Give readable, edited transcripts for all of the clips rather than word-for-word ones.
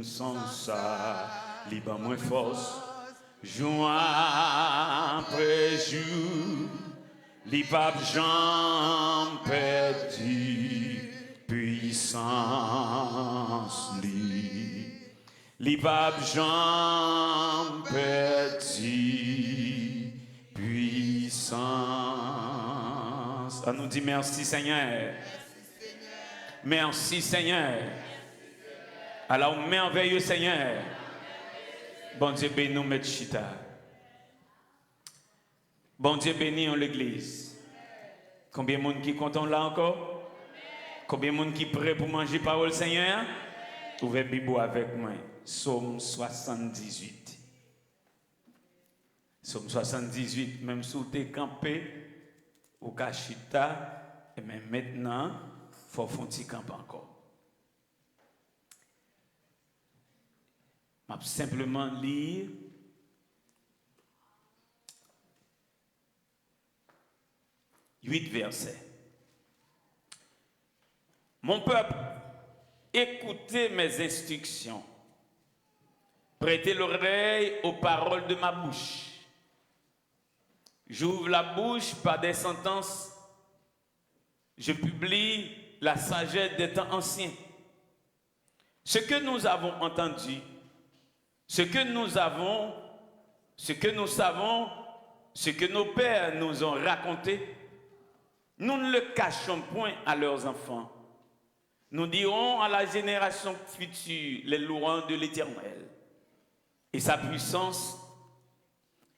Sans ça, liban moins force. Jour après jour, li pape Jean perdu puissance li pape Jean perdu puissance. On nous dit merci Seigneur. Merci Seigneur. Alors merveilleux Seigneur. Bon Dieu bénis nous, Maître Chita. Bon Dieu bénis l'église. Combien de monde qui content là encore? Combien de monde qui prêt pour manger parole Seigneur? Ouvrez Bible avec moi. Psaume 78. Psaume 78, même si vous êtes campé au Kachita, et même maintenant, il faut faire un petit camp encore. Je vais simplement lire huit versets. Mon peuple, écoutez mes instructions. Prêtez l'oreille aux paroles de ma bouche. J'ouvre la bouche par des sentences. Je publie la sagesse des temps anciens. Ce que nous avons entendu, ce que nous savons, ce que nos pères nous ont raconté, nous ne le cachons point à leurs enfants. Nous dirons à la génération future les louanges de l'Éternel et sa puissance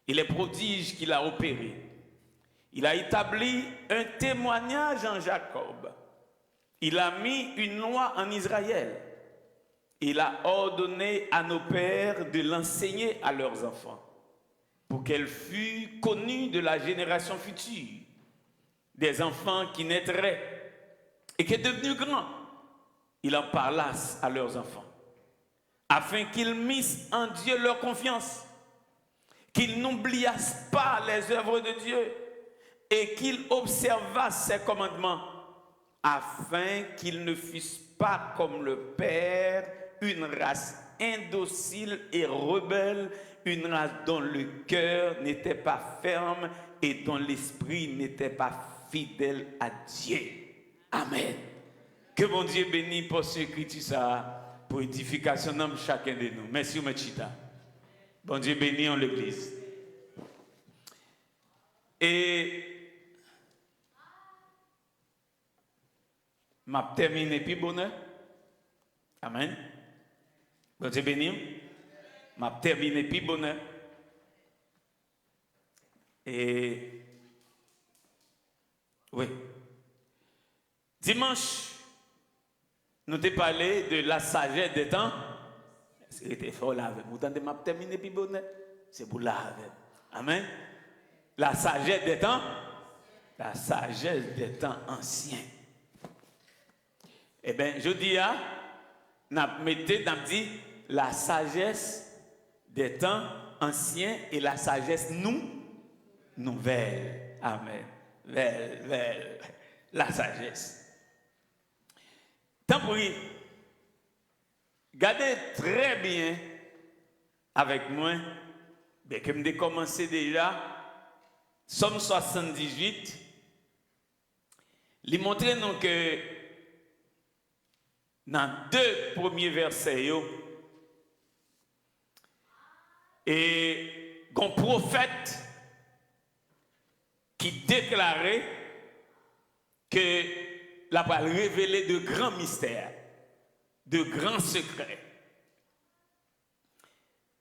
et les prodiges qu'il a opérés. Il a établi un témoignage en Jacob. Il a mis une loi en Israël. Il a ordonné à nos pères de l'enseigner à leurs enfants pour qu'elle fût connue de la génération future, des enfants qui naîtraient et qui, devenus grands, il en parlasse à leurs enfants, afin qu'ils missent en Dieu leur confiance, qu'ils n'oubliassent pas les œuvres de Dieu et qu'ils observassent ses commandements, afin qu'ils ne fussent pas comme le Père, une race indocile et rebelle, une race dont le cœur n'était pas ferme et dont l'esprit n'était pas fidèle à Dieu. Amen. Que mon Dieu bénisse pour ce écriture ça, pour édification de chacun de nous. Merci, Machita. Bon Dieu bénisse en l'église. Et m'a terminé puis bonheur. Amen. Bon Dieu béni. M'a terminé puis bonheur. Et oui. Dimanche, nous t'ai parlé de la sagesse des temps. C'était fort là. Vous entendez m'a terminé puis bonheur. C'est pour là. Amen. La sagesse des temps. La sagesse des temps anciens. Eh bien, je dis à, n'a dit la sagesse des temps anciens et la sagesse nouvelle. Amen. La sagesse. Tant pour y, gardez très bien avec moi, bien que je commencé déjà, Somme 78, il montre nous que dans deux premiers versets, et un prophète qui déclarait que la va révéler de grands mystères, de grands secrets.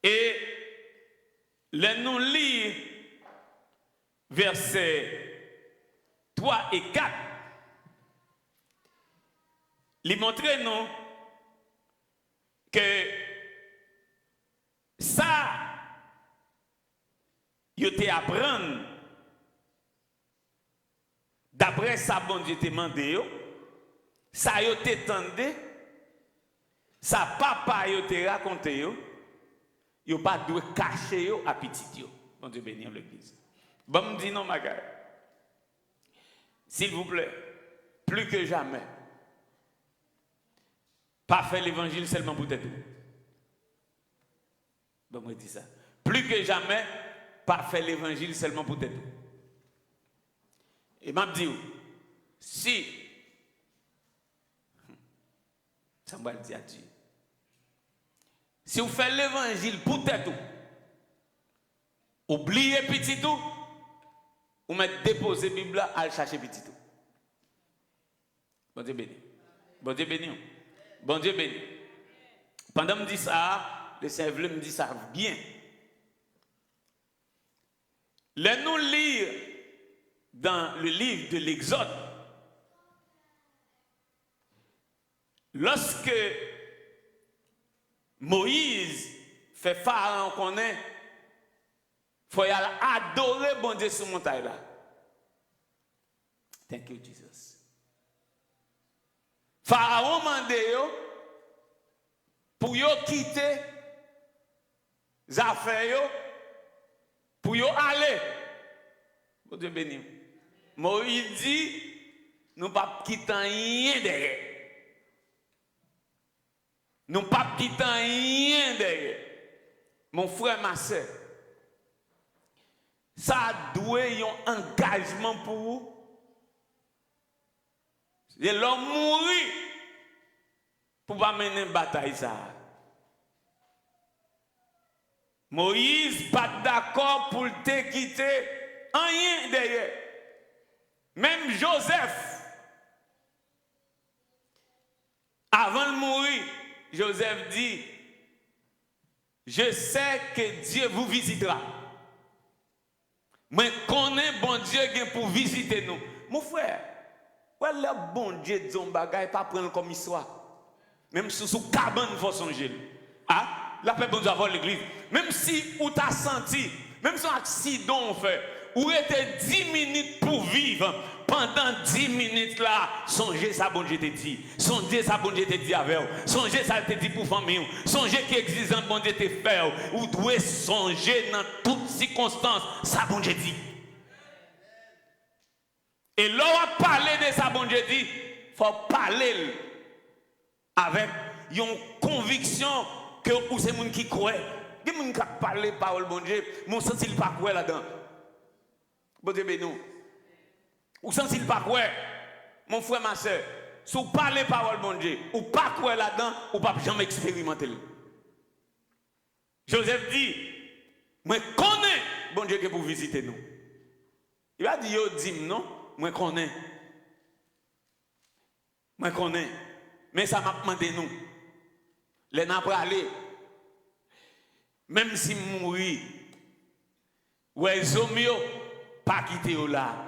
Et les nous lire versets 3 et 4, il montre nous que ça, il te apprendre d'après ça, bon Dieu te demandé, ça il te tendé, ça papa il te raconté, il pas doit cacher à petit. Bon Dieu bénisse l'église. Bon me dit non, ma gare. S'il vous plaît, plus que jamais, Pas faire l'évangile seulement pour tête. Bon, moi, je dis ça. Plus que jamais, pas faire l'évangile seulement pour tête. Et m'a dit, si, ça m'a dit à Dieu, si vous faites l'évangile pour tête, oubliez petit tout, ou mettez déposer Bible à aller chercher petit tout. Bon Dieu béni. Bon Dieu béni. Bon Dieu béni. Pendant que je dis ça, le Seigneur me dit ça bien. Laissez-nous lire dans le livre de l'Exode. Lorsque Moïse fait Pharaon connaître, il faut adorer bon Dieu sur montagne là. Thank you, Jesus. Pharaon mande yo pour yo quitter les affaires yo, pour yo aller. Bon Dieu béni. Moïse dit, nous ne pas quitter rien derrière. Nous ne pas quitter rien derrière. Mon frère, ma soeur, ça doit un engagement pour vous. Et l'homme mourir pour pas mener une bataille. Ça. Moïse pas d'accord pour te quitter rien derrière. Même Joseph, avant de mourir, Joseph dit, je sais que Dieu vous visitera. Mais connais bon Dieu pour visiter nous. Mon frère, ouais, le bon Dieu dit un bagage, pas prendre comme histoire. Même si sous cabane, il faut songer. Ah, la paix bon Dieu avant l'église. Même si ou t'as senti, même si un accident on fait, ou était 10 minutes pour vivre, pendant 10 minutes là, songez ça bon Dieu te dit. Songez ça bon Dieu te dit avec vous. Songez ça te dit pour famille. Songez qui existe un bon Dieu te fait. Ou doit songer dans toutes circonstances, ça bon Dieu dit. Et là, on parler de ça, bon Dieu dit, il faut parler avec une conviction que c'est les gens qui croient. Il y a des gens qui parlent parole, bon Dieu, mais on sent qu'il pas croire là-dedans. Bon Dieu, béni. Ou sent qu'il pas croire, mon frère, ma soeur, si vous parlez parole, bon Dieu, ou pas croire là-dedans, ou pas jamais expérimenter. Joseph dit, moi connais, bon Dieu, que pour visiter nous. Il va dire, yo, dis non. Moi connais. Moi connais. Mais ça m'a demandé nous. Les n'a pas aller. Même si mourir. Ouais, zomio, pas quitter là.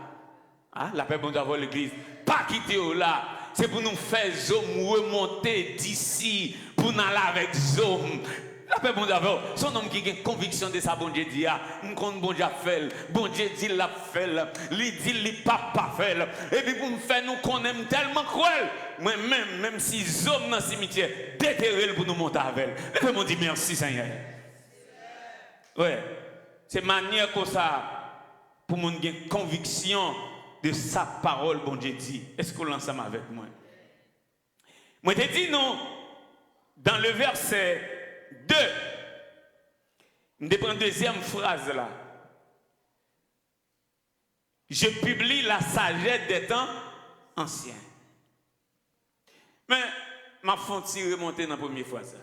Ah, la paix bon d'avoir l'église. Pas quitter là. C'est pour nous faire zom remonter d'ici. Pour nous aller avec zom. La paix bon d'avoir. Son homme qui a une conviction de sa bon Dieu dit, nous compte bon Dieu fait. Bon Dieu dit l'a fait. Lui dit lui pas fait. Et puis pour nous faire nous qu'on aime tellement cruel. Moi même si zom dans le cimetière, déterrer pour nous monter avec. Et puis on dit merci Seigneur. Ouais. C'est manière comme ça pour nous avoir une conviction de sa parole bon Dieu dit. Est-ce qu'on l'ensemble avec moi? Moi te dis non dans le verset 2, je prends la deuxième phrase là. Je publie la sagesse des temps anciens. Mais, ma fonti remonter dans la première phrase.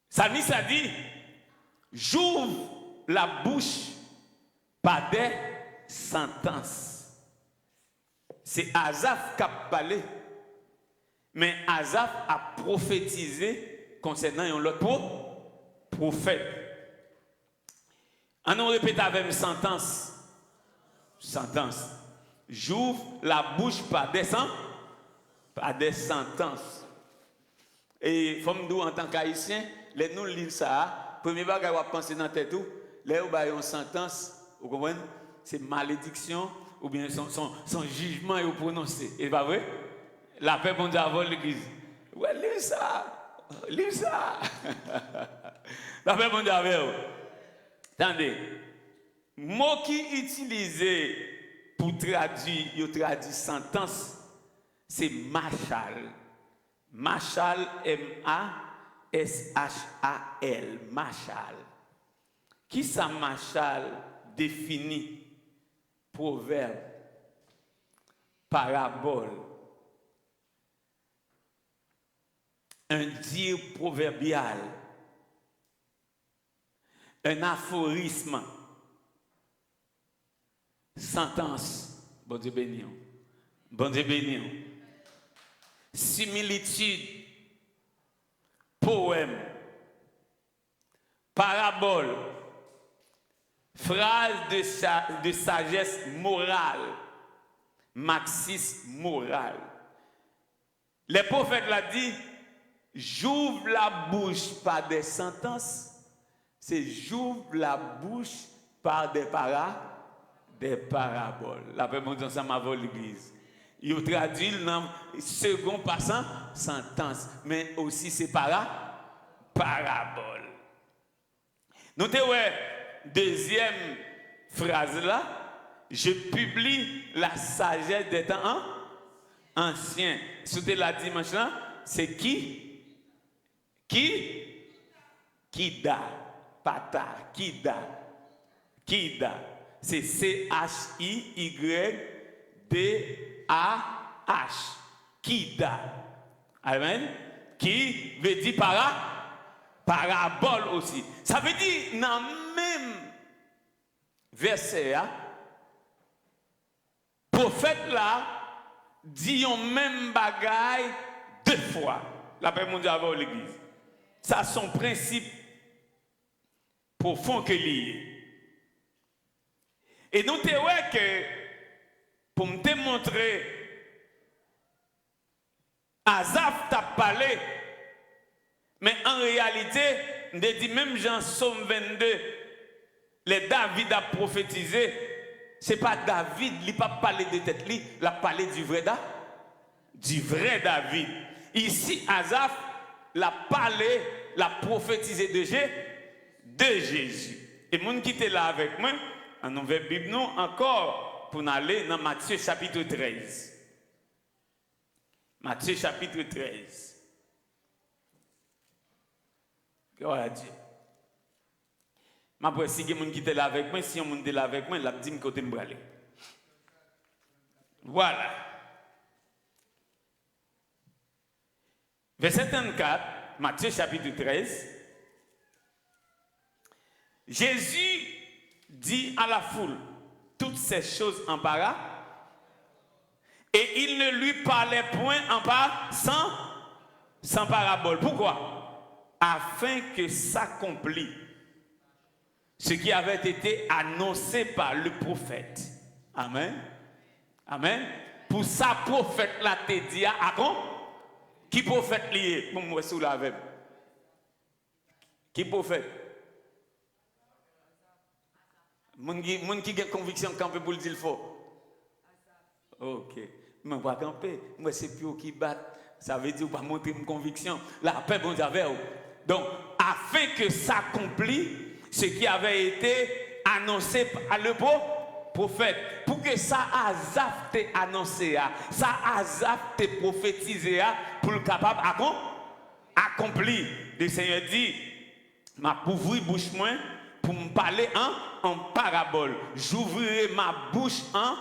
Ça dit, j'ouvre la bouche par des sentences. C'est Asaph qui a parlé. Mais Asaph a prophétisé concernant un autre prophète. On répète avec une sentence. Sentence. J'ouvre la bouche par des sentences. Et comme nous en tant qu'haïtiens, les nous lisons ça. Premier bagage qu'on pense dans tête tout, là où une sentence, vous comprenez? C'est malédiction ou bien son jugement est prononcé. Et pas vrai? La paix bon Dieu avant l'église. Ouais, lis ça. Lis ça. La paix bon Dieu avant. Attendez. Mot qui utilisé pour traduire sentence c'est Machal. Machal, M-A-S-H-A-L. Machal. Qui ça Machal définit? Proverbe, parabole, un dire proverbial, un aphorisme, sentence, bon Dieu béni, bon Dieu béni, similitude, poème, parabole, phrase de sagesse morale, maxis morale. Les prophètes l'ont dit, j'ouvre la bouche par des sentences, c'est j'ouvre la bouche par des paraboles. La paix mondiale, ça m'a volé l'église. Il traduit dans second passant sentence, mais aussi c'est parabole. Notez, ouais, deuxième phrase là, je publie la sagesse des temps anciens. C'était la dimanche là, c'est qui? Kida. Pata. Kida. C'est C-H-I-Y-D-A-H. Kida. Amen. Qui veut dire parabole aussi. Ça veut dire dans le même verset, prophète là dit un même bagaille deux fois. La paix mondiale avec l'église. Ça son principe profond que lié. Et nous te ouais que pour me démontrer Asaph t'a parlé, mais en réalité, on dit même Jean Somme 22, les David a prophétisé, c'est pas David, il n'a pas parlé de tête, il a parlé du vrai David. Ici, Asaph l'a parlé, l'a prophétisé de Jésus. Et mon qui était là avec moi, en ouvert Bible nous encore pour aller dans Matthieu chapitre 13. Matthieu chapitre 13. Gloire à Dieu. Ma pour si quelqu'un qui était là avec moi, si on est là avec moi, il a dit que côté me aller. Voilà. Verset 34, Matthieu chapitre 13. Jésus dit à la foule toutes ces choses en para, et il ne lui parlait point en sans parabole. Pourquoi? Afin que s'accomplisse ce qui avait été annoncé par le prophète. Amen. Amen. Pour ça, prophète là te dit à qui prophète lié? Pour moi, sous la veille. Qui prophète? Moun qui a conviction quand peut pour le dire faux. Ok. Mais pas camper. Moi c'est plus qui bat. Ça veut dire pas montrer une conviction. La paix bon Dieu. Donc afin que s'accomplisse ce qui avait été annoncé par le prophète, pour que ça Asaph t'ait annoncé, ça Asaph t'ait prophétisé pour le capable accomplir. Le Seigneur dit, m'a ouvrir bouche moi pour me parler en parabole. J'ouvrirai ma bouche en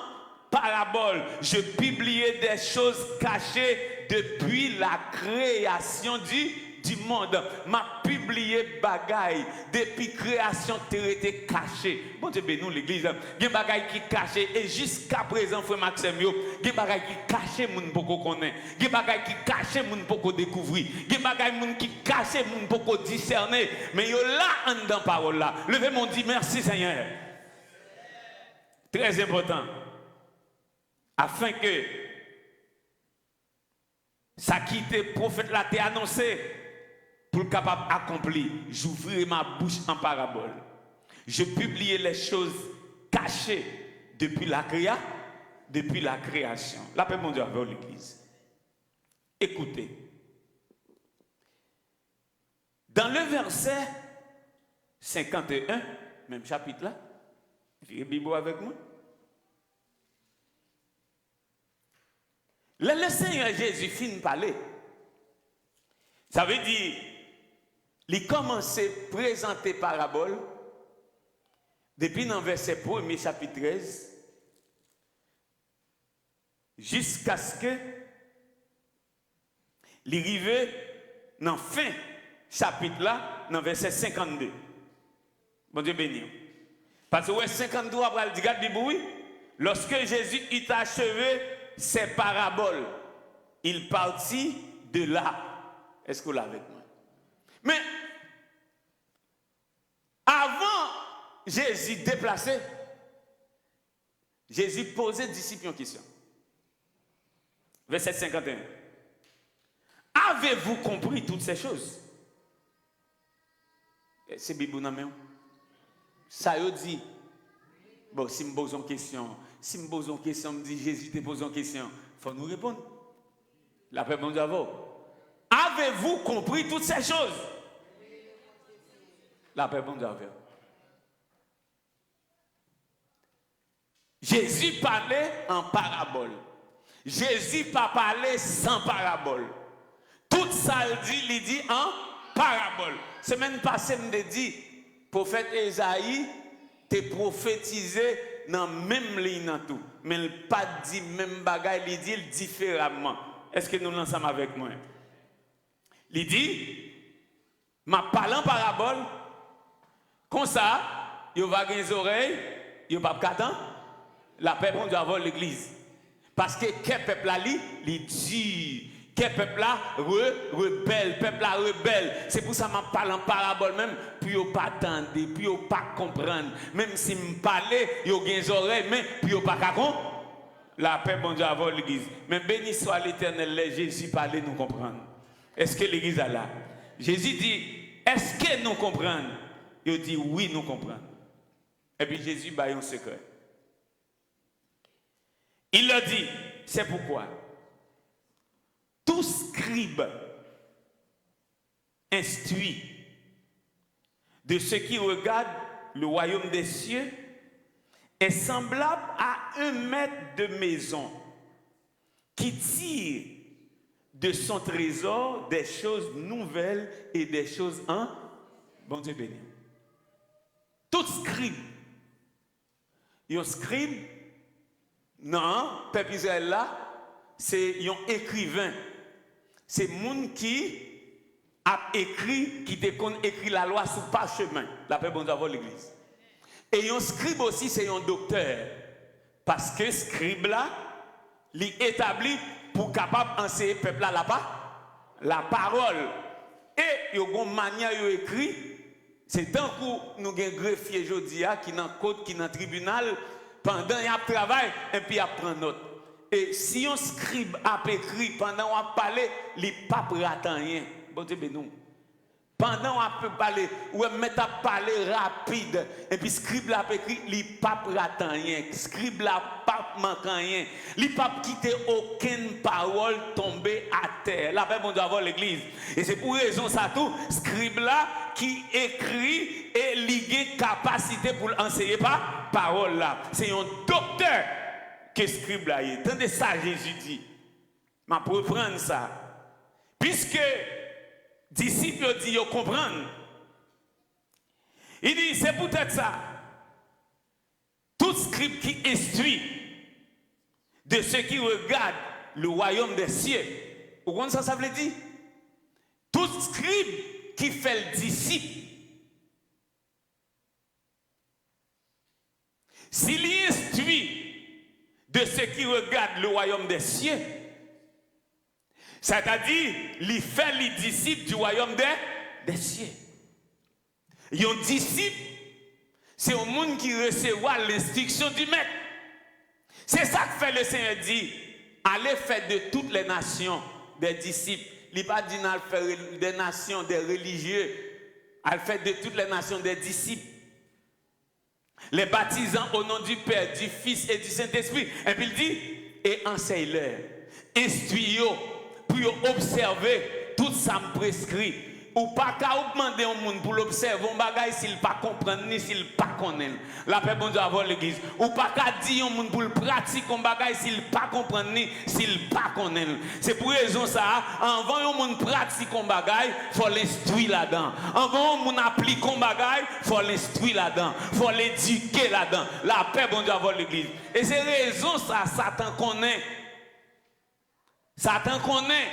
parabole. Je publierai des choses cachées depuis la création du monde. M'a publié bagaille depuis création terre était caché. Bon Dieu bénis l'église. Il y a bagaille qui caché et jusqu'à présent frère Maxime yo, il y a bagaille qui caché moun poko connaît. Il y a bagaille qui caché moun poko découvrir. Il y a bagaille moun qui caché moun poko discerner. Mais yo là en dans parole là. Levez mon dit merci Seigneur. Très important. Afin que ça qui était prophète là t'est annoncé pour le capable d'accomplir, j'ouvrirai ma bouche en parabole. Je publierai les choses cachées depuis la création. La paix mondiale vers l'église. Écoutez. Dans le verset 51, même chapitre là, virez Bible avec moi. Le Seigneur Jésus finit de parler. Ça veut dire, il commence à présenter parabole depuis dans verset 1er chapitre 13 jusqu'à ce que il arrive dans fin chapitre là, dans verset 52. Bon Dieu béni. Parce que ouais, 52 après le regarde du bruit, lorsque Jésus eut achevé ses paraboles, il partit de là. Est-ce que vous l'avez avec moi? Mais avant Jésus déplacé, Jésus posait aux disciples une question. Verset 51. Avez-vous compris toutes ces choses? C'est Bible dans main. Ça y dit. Bon, si me pose une question, me dit Jésus te pose une question, il faut nous répondre. La paix bon Dieu. Avez-vous compris toutes ces choses? La paix bon Dieu. Jésus parlait en parabole. Jésus pas parlé sans parabole. Tout ça il dit en parabole. Semaine passée, me dit, prophète Esaïe, t'es prophétisé dans même ligne dans tout. Mais il pas dit même bagaille, il dit différemment. Est-ce que nous l'ensemble avec moi? Il dit, ma parle en parabole, comme ça, il va avoir les oreilles, il va pas attendre, la paix bon Dieu avoir l'église. Parce que quel peuple là, il dit, quel peuple là, rebelle, peuple là, rebelle. C'est pour ça que je parle en parabole même, puis ne pas attendre, puis ne pas comprendre. Même si je parle, il y a des oreilles, mais puis ne pas comprendre. La paix bon Dieu avoir l'église. Mais béni soit l'Éternel, Jésus parlait, nous comprendre. Est-ce que l'église est là? Jésus dit, est-ce que nous comprenons? Il dit, oui, nous comprenons. Et puis Jésus a un secret. Il leur dit, c'est pourquoi tout scribe instruit de ce qui regarde le royaume des cieux est semblable à un maître de maison qui tire de son trésor des choses nouvelles et des choses en bon Dieu béni. Tout scribe. Un scribe, non, peuple Israël là, c'est un écrivain. C'est moun qui a écrit, qui écrit la loi sous parchemin. La paix bon Dieu avoir l'église. Et un scribe aussi, c'est un docteur. Parce que scribe là, il établit pour capable enseigner peuple là la parole. Et il y a une manière de écrit. C'est tant que nous avons un greffier aujourd'hui qui est dans le code, qui est dans le tribunal, pendant qu'il a travail, et puis il prend note. Et si un scribe a écrit pendant qu'on a parlé, il n'est pas prêt à rien. Bon Dieu, nous. Pendant qu'on peut parler, ou mettre à parler rapide, et puis scribe l'a écrit, il n'est pas prêt à rien. Scribe l'a pas manqué rien. Il n'est pas quitté aucune parole tombée à terre. La paix, bon Dieu, avoir l'église. Et c'est pour raison ça tout, scribe là qui écrit et ligue capacité pour enseigner par parole là. C'est un docteur que scribe là. Tendez ça, Jésus dit. Ma pour prendre ça. Puisque disciples dit, ils comprennent. Il dit, c'est peut-être ça. Tout scribe qui instruit de ceux qui regardent le royaume des cieux. Vous comprenez ça, ça veut dire? Tout scribe qui fait le disciple. S'il instruit de ceux qui regardent le royaume des cieux, c'est-à-dire, il fait les disciples du royaume des cieux. Un disciple, c'est un monde qui recevra l'instruction du maître. C'est ça que fait le Seigneur dit, allez faire de toutes les nations des disciples. Il n'a pas dit d'aller faire des nations, des religieux. Allez faire de toutes les nations des disciples. Les baptisant au nom du Père, du Fils et du Saint-Esprit. Et puis il dit, et enseigne-leur, instruis-les, pour observer tout ça me prescrit. ou pas qu'à demander au monde pour l'observer un bagage s'il pas comprendre ni s'il pas connaît. La paix bon Dieu avant l'église. Ou pas qu'à dire au monde pour le pratiquer un bagage s'il pas comprendre ni s'il pas connaît. C'est pour raison ça, avant un monde pratique un bagage, faut l'instruire là-dedans. Avant un monde applique un bagage, faut l'instruire là-dedans. Faut l'éduquer là-dedans. La paix bon Dieu avant l'église. Et c'est raison ça, Satan connaît. Satan connaît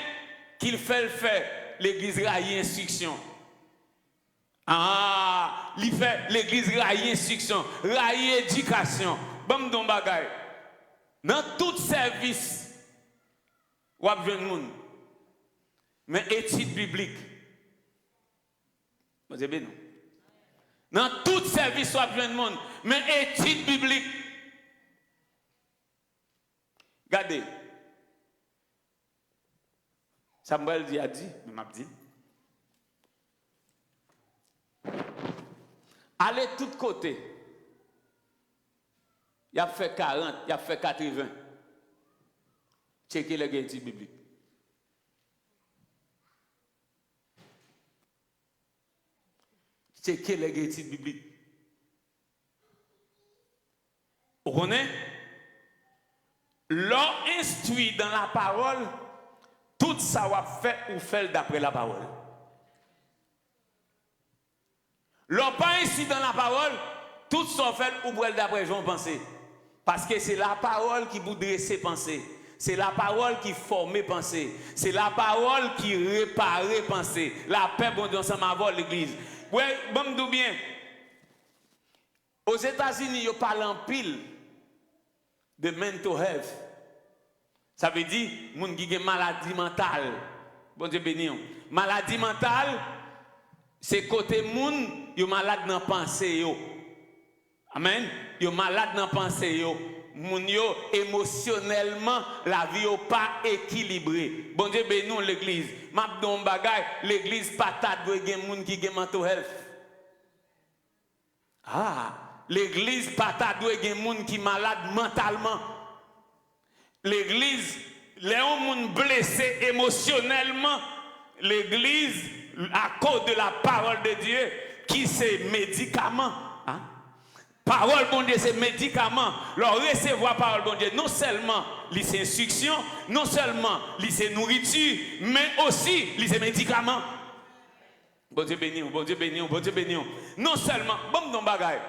qu'il fait le fait. L'église raille instruction. Ah, il fait l'église raille instruction, raille éducation. Bon don bagay. Dans tout service, ou a besoin de monde. Mais étude biblique. Vous avez non. Dans tout service, ou a besoin de monde. Mais étude biblique. Regardez. Samuel a dit, mais m'a dit. Allez de tous côtés. Il a fait 40, il a fait 80. Checkez les études bibliques. Checkez les études bibliques. Vous connaissez? L'on instruit dans la parole. Tout ça va faire ou faire d'après la parole. L'on pas ici dans la parole, tout ça fait ou faire d'après Jean pensée. Parce que c'est la parole qui vous dresse pensée. C'est la parole qui forme pensée. C'est la parole qui répare pensée. La paix, bon Dieu, ensemble avec l'église. Oui, bon, me bien. Aux États-Unis, ils parlent en pile de mental health. Ça veut dire, moun qui a une maladie mentale. Bon Dieu béni. Maladie mentale, c'est côté moun, yo malade dans pensée yo. Amen. Yo malade dans pensée yo. Moun yo émotionnellement, la vie yo pas équilibrée. Bon Dieu béni l'église. M'a don bagay, l'église patate doit gen moun qui gen mental health. Ah, l'église patate doit gen moun qui malade mentalement. L'église, les gens blessés émotionnellement, l'église, à cause de la parole de Dieu, qui c'est médicament. Hein? Parole bon Dieu, c'est médicament. Leur recevoir parole bon Dieu, non seulement c'est instruction, non seulement c'est nourriture, mais aussi c'est médicament. Bon Dieu béni, bon Dieu béni, bon Dieu béni. Non seulement, bon non bagaille.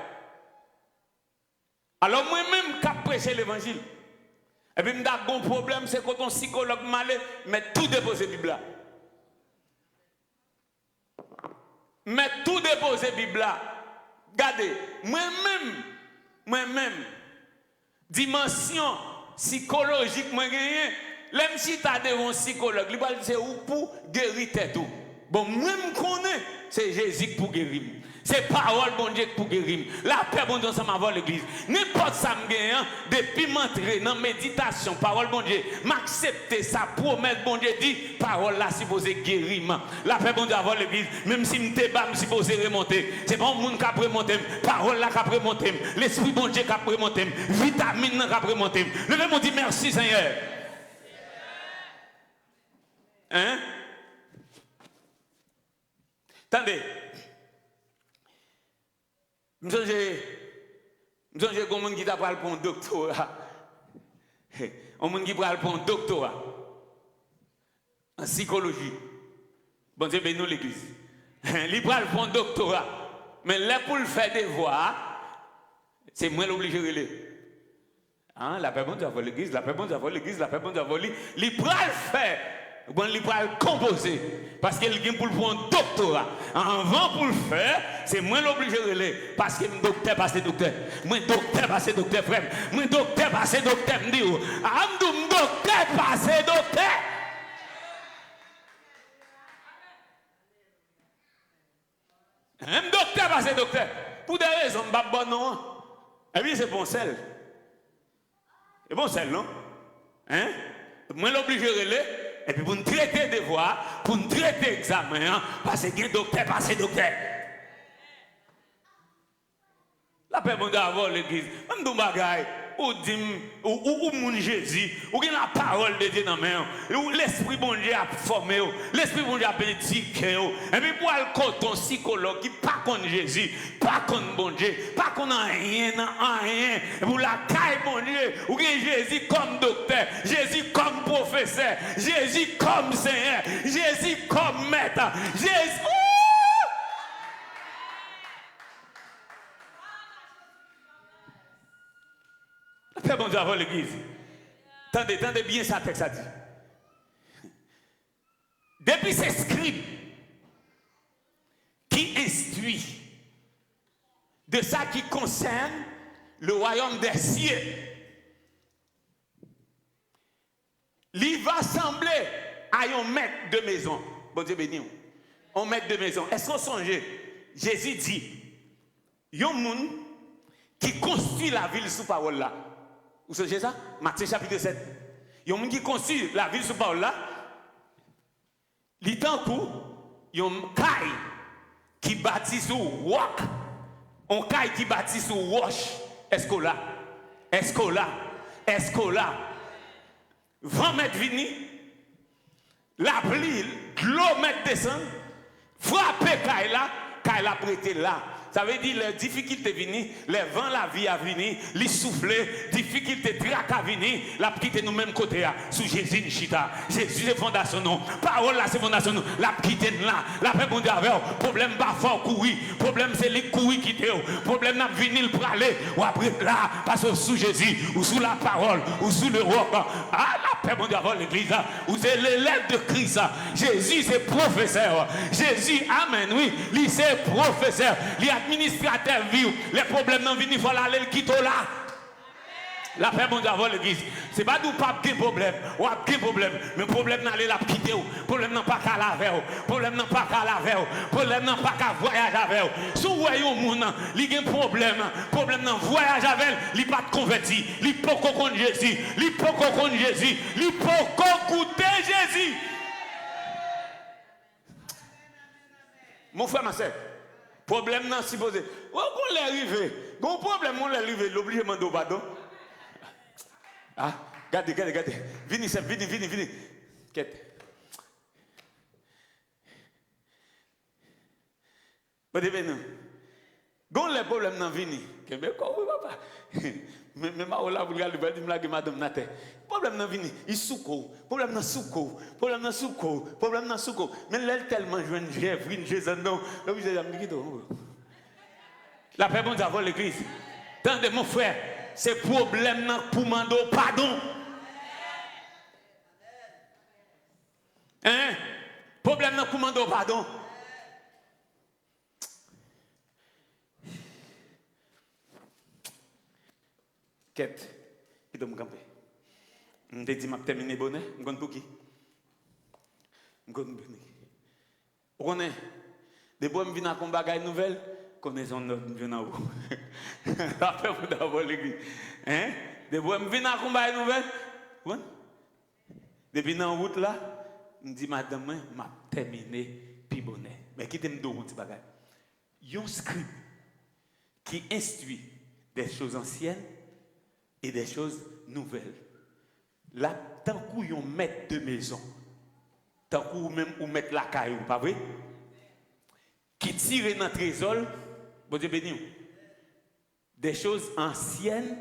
Alors moi-même, qui prêcher l'évangile. Et puis, je un problème, c'est quand on psychologue malé, mais tout déposer Bible là. Mais tout déposer Bible là. Regardez, moi-même, dimension psychologique, moi gagné, même si tu as devant un psychologue, il va dire c'est où pour guérir tout. Bon, moi je connais, c'est Jésus pour guérir. C'est parole bon Dieu pour guérir. La paix bon Dieu ensemble avec l'église. N'importe ça me gagne depuis m'entrer dans méditation, parole bon Dieu, m'accepter sa promesse bon Dieu dit parole là supposé guérir. La paix bon Dieu avec l'église, même si m'te bas me supposé remonter. C'est pas un monde qui a remonter, parole là qui a remonter, l'esprit bon Dieu qui a remonter, vitamine qui a remonter. Levez-moi dit merci Seigneur. Hein? Attendez. Je sais qu'on monde qui t'a parlé pour un doctorat. Un monde qui parle pour un doctorat en psychologie. Bon Dieu bénis l'église. Il parle pour un doctorat. Mais là pour le faire des voix, c'est moi l'obligé de le. Hein, la paix bon Dieu avoir l'église, la paix bon Dieu avoir l'église, la paix bon Dieu avoir l'église. Il parle faire. Bon, il va le composer parce qu'il vient pour le prendre un doctorat. Avant pour le faire, c'est moi l'obligé de le. Parce que je suis docteur, parce que docteur. Moi docteur, parce que docteur, frère. Moi docteur, parce que docteur, me dit. Je suis docteur, parce que docteur. Je suis docteur, parce que docteur. Pour des raisons, je ne suis pas bon. Et puis c'est bon sel. C'est bon sel, non? Hein? Moi l'obligé de le. Et puis pour nous traiter des voix, pour nous traiter l'examen, parce que docteur, parce que docteur. La paix bon Dieu avant l'église. Même nous bagaille. ou dit ou mon Jésus, ou gen la parole de Dieu dans main, ou l'esprit bon Dieu a formé, l'esprit bon Dieu a bénédiqué, et puis pour aller contre un psychologue qui pas contre Jésus, pas contre bon Dieu, pas contre rien, pour la caille bon Dieu, ou gen Jésus comme docteur, Jésus comme professeur, Jésus comme Seigneur, Jésus comme maître, Jésus. Fais bon Dieu avant l'église. Tendez bien ça, texte a dit. Depuis ces scribes qui instruit de ça qui concerne le royaume des cieux, il va sembler à un maître de maison. Bon Dieu béni. Un maître de maison. Est-ce qu'on songe? Jésus dit, il y a un monde qui construit la ville sous parole là. Vous savez ça? Matthieu chapitre 7. Il y a un monde qui construit la ville sous parole là. Il y a un caille qui bâtit sur rock. Un caille qui bâtit sur roche. Est-ce que là? 20 mètres vini. La pluie, l'eau mètre descend. Frapper caille là prêté là. Ça veut dire les difficultés viennent, les vents la vie a venu, les souffler, difficultés trac a venu, la quitter nous même côté sous Jésus Nchita. Jésus c'est fondation non. Parole là c'est fondation non. La quitter là, la paix bon Dieu avec. Problème pas fort courir, problème c'est les courir quitter. Problème n'a venir pour aller ou après là parce que sous Jésus ou sous la parole ou sous le roc. Ah la paix bon Dieu avec l'église ou c'est l'élève de Christ. Jésus c'est professeur. Jésus amen oui, lui c'est professeur. Administrateur vivent, les problèmes n'ont venu, il faut aller le quitter là. La paix bon Dieu avant l'église. C'est pas d'où pas de problème, ou pas de problème, mais problème n'aller la quitter, problème n'a pas qu'à laver, problème n'a pas qu'à laver, problème n'a pas qu'à voyager avec. Si vous voyez au monde, il y a un problème n'a voyage avec, il pas de converti, il peut connaître Jésus, il peut connaître Jésus, il peut goûter Jésus. Mon frère, ma soeur. Problème non supposé. Où on l'est arrivé? Bon problème on l'est arrivé, l'obligé de demander pardon. Ah, regardez. Venez. Quête. Bon non. Bon les problèmes non vini. Que mais quoi papa? Mais ma là vous regardez dire me madame Nate. Problème non vini, il souko. Problème non souko. Mais elle tellement jeune Jésus non. Là vous avez la paix bon Dieu avant l'église. Tendez mon frère, c'est problème non pour demander pardon. Hein? Problème non pour demander pardon. Quête, qui doit me camper. Je te dis, je terminé bonnet, je vais pour qui? Je vais pour vous connaissez, des fois, je viens à combattre une nouvelle, connaissons notre vie en haut. Après, vous d'abord l'église. Hein? Des fois, je viens à combattre une nouvelle. Depuis dans la route là, je dis, madame, je terminé, puis bonnet. Mais qui t'aime de route, bagage? Il y a un script qui instruit des choses anciennes et des choses nouvelles. Là, tant qu'on met de maison, tant qu'on même ou mettre la caille, pas vrai? Qui tire dans le trésor, bon Dieu béni, des choses anciennes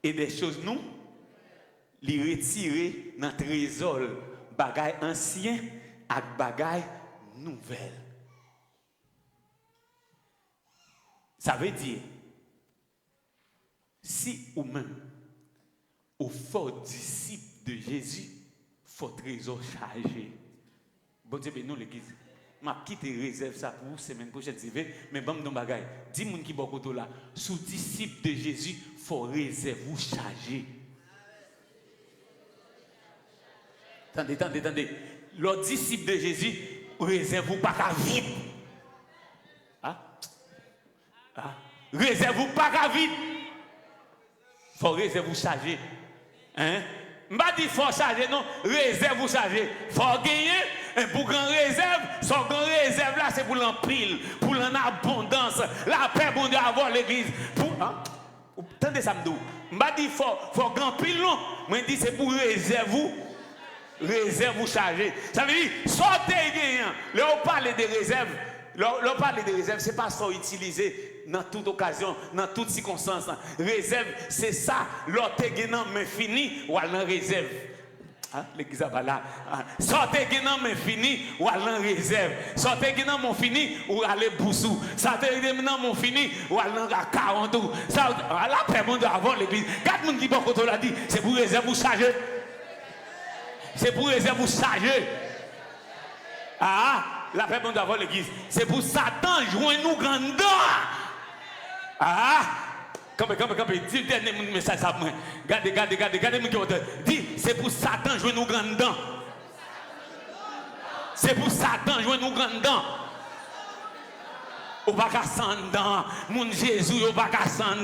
et des choses non, les retirer dans le trésor, bagaille ancien avec bagaille nouvelle. Ça veut dire, si ou même, au fort disciple de Jésus, faut trésor chargé. Bon Dieu, nous l'église. Je vais quitter réserve ça pour la semaine prochaine, mais bon, dans bagaille. Dis moun qui beaucoup là, sous disciple de Jésus, faut réserve ou chargé. Attendez. Le disciple de Jésus, réserve ou pas qu'à vide. Réserve ou pas qu'à vide. Faut réserve ou charger. Hein? M'a dit faut charger non, réserve ou charger. Faut gagner et pour grand réserve, son grand réserve là c'est pour l'empile, pour l'abondance, la paix bon Dieu avoir l'église. Pour Tendez ça me dit. M'a dit faut grand pile long. Moi dit c'est pour réserve ou charger. Ça veut dire sortez gagnant. Là on parle de réserve. Là on parle de réserve, c'est pas ça utiliser dans toute occasion, dans toute circonstance. Réserve, c'est ça. L'autre gagnant mais fini ou à la réserve. L'église à là. Sortez gagnant mais fini ou à la réserve. Sortez gagnant mon fini ou à aller boussou. Sortez gagnant mon fini ou à la 40. Ça la paix monde avant l'église. Quatre monde qui bon côté l'a dit, c'est pour réserve ou charger. C'est pour réserve ou charger. La paix monde avant l'église. C'est pour Satan joindre nous grandement. Comme dis le dernier message à moi. Regardez mon qui dit c'est pour Satan jouer nous grandes dents. C'est pour Satan jouer nous grandes dents. Au pas qu'à s'en mon Jésus au pas qu'à s'en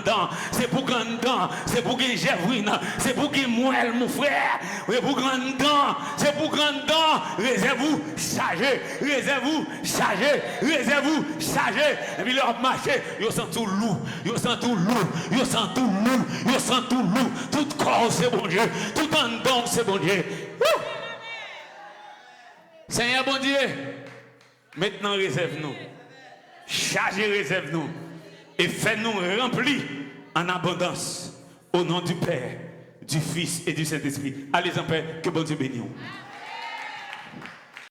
c'est pour grande dents, c'est pour que Jévrine, c'est pour que Moël mon frère, c'est pour grande dents, c'est pour grande dents, réserve-vous, chargez, réserve-vous, chargez, réserve-vous, chargez, et puis leur marché, ils sont tout lourd, ils sont tout lourd, ils sont tout lourd, ils sont tout lourd, tout corps c'est bon Dieu, tout en dedans c'est bon Dieu. Seigneur bon Dieu, maintenant réserve-nous. Chargez, réserve-nous et fais-nous remplir en abondance au nom du Père, du Fils et du Saint-Esprit. Allez en paix, que bon Dieu bénisse.